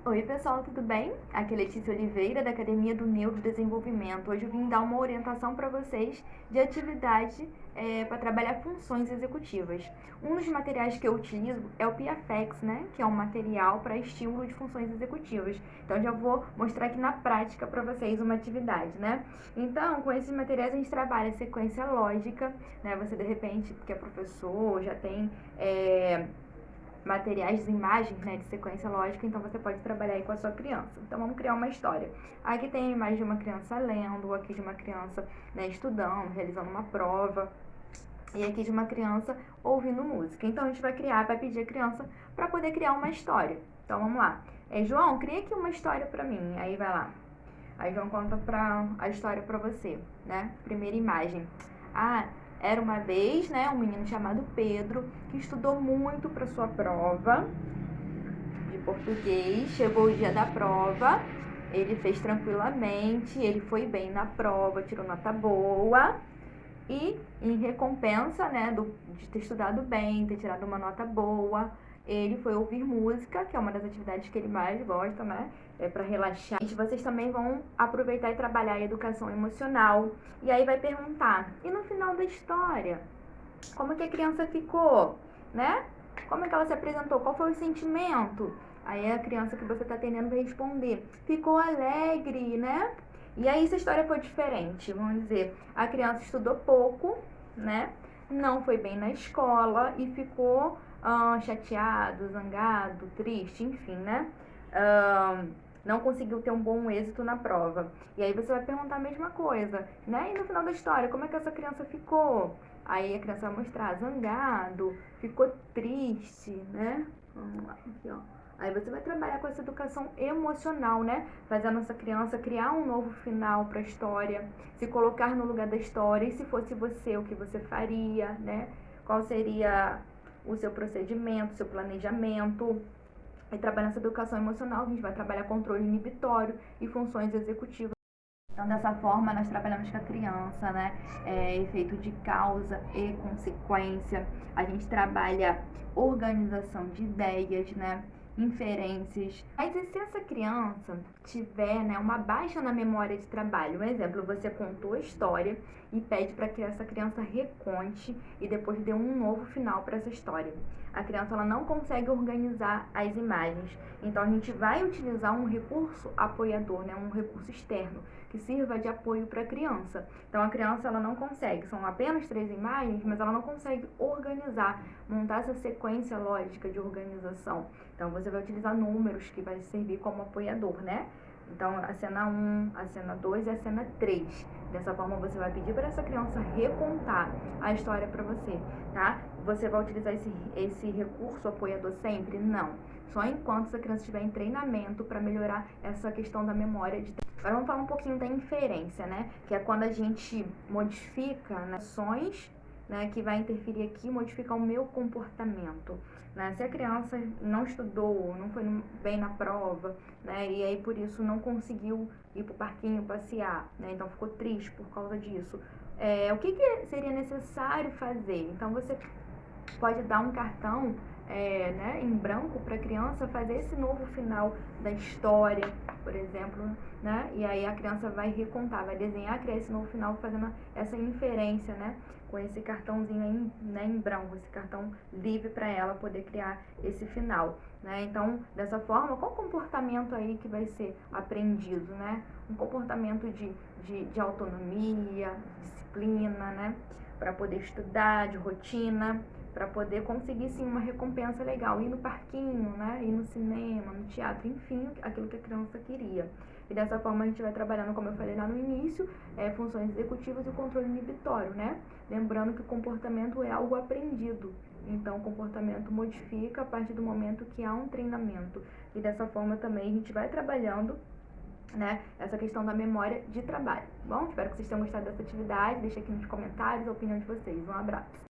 Oi pessoal, tudo bem? Aqui é Letícia Oliveira, da Academia do Neurodesenvolvimento. Hoje eu vim dar uma orientação para vocês de atividade para trabalhar funções executivas. Um dos materiais que eu utilizo é o Piafex, né? Que é um material para estímulo de funções executivas. Então já vou mostrar aqui na prática para vocês uma atividade, né? Então, com esses materiais a gente trabalha sequência lógica, né? Você de repente, que é professor, já tem materiais, imagens, né, de sequência lógica, então você pode trabalhar aí com a sua criança. Então vamos criar uma história. Aqui tem a imagem de uma criança lendo, aqui de uma criança, né, estudando, realizando uma prova, e aqui de uma criança ouvindo música. Então a gente vai pedir a criança para poder criar uma história. Então vamos lá. João, cria aqui uma história para mim. Aí vai lá. Aí João conta a história para você, né? Primeira imagem. Ah, era uma vez, né, um menino chamado Pedro que estudou muito para sua prova de português. Chegou o dia da prova, ele fez tranquilamente, ele foi bem na prova, tirou nota boa. E em recompensa, né, de ter estudado bem, ter tirado uma nota boa, ele foi ouvir música, que é uma das atividades que ele mais gosta, né? É para relaxar. E vocês também vão aproveitar e trabalhar a educação emocional. E aí vai perguntar: e no final da história, como que a criança ficou, né? Como é que ela se apresentou? Qual foi o sentimento? Aí a criança que você está atendendo vai responder: ficou alegre, né? E aí se a história foi diferente, vamos dizer, a criança estudou pouco, né? Não foi bem na escola e ficou chateado, zangado, triste, enfim, né? Não conseguiu ter um bom êxito na prova. E aí você vai perguntar a mesma coisa, né? E no final da história, como é que essa criança ficou? Aí a criança vai mostrar zangado, ficou triste, né? Vamos lá, aqui ó. Aí você vai trabalhar com essa educação emocional, né? Fazendo essa criança criar um novo final para a história, se colocar no lugar da história, e se fosse você, o que você faria, né? Qual seria o seu procedimento, seu planejamento. E trabalhando essa educação emocional, a gente vai trabalhar controle inibitório e funções executivas. Então, dessa forma, nós trabalhamos com a criança, né? Efeito de causa e consequência. A gente trabalha organização de ideias, né? Inferências. Mas e se essa criança tiver, né, uma baixa na memória de trabalho? Um exemplo, você contou a história e pede para que essa criança reconte e depois dê um novo final para essa história. A criança ela não consegue organizar as imagens. Então a gente vai utilizar um recurso apoiador, né, um recurso externo que sirva de apoio para a criança. Então a criança ela não consegue, são apenas 3 imagens, mas ela não consegue organizar, montar essa sequência lógica de organização. Então você vai utilizar números que vai servir como apoiador, né? Então a cena 1, a cena 2 e a cena 3. Dessa forma você vai pedir para essa criança recontar a história para você, tá? Você vai utilizar esse recurso apoiador sempre? Não. Só enquanto essa criança estiver em treinamento para melhorar essa questão da memória de. Agora vamos falar um pouquinho da inferência, né? Que é quando a gente modifica, né, ações, né, que vai interferir aqui e modificar o meu comportamento. Né? Se a criança não estudou, não foi bem na prova, né, e aí por isso não conseguiu ir pro parquinho passear, né, então ficou triste por causa disso. O que seria necessário fazer? Então você pode dar um cartão né, em branco para a criança fazer esse novo final da história, por exemplo, né? E aí a criança vai recontar, vai desenhar, criar esse novo final fazendo essa inferência, né? Com esse cartãozinho aí, né, em branco, esse cartão livre para ela poder criar esse final, né? Então, dessa forma, qual comportamento aí que vai ser aprendido, né? Um comportamento de autonomia, disciplina, né? Para poder estudar, de rotina, para poder conseguir sim uma recompensa legal, ir no parquinho, né, ir no cinema, no teatro, enfim, aquilo que a criança queria. E dessa forma a gente vai trabalhando, como eu falei lá no início, funções executivas e o controle inibitório, né? Lembrando que o comportamento é algo aprendido. Então, o comportamento modifica a partir do momento que há um treinamento. E dessa forma também a gente vai trabalhando, né, essa questão da memória de trabalho. Bom, espero que vocês tenham gostado dessa atividade. Deixa aqui nos comentários a opinião de vocês. Um abraço.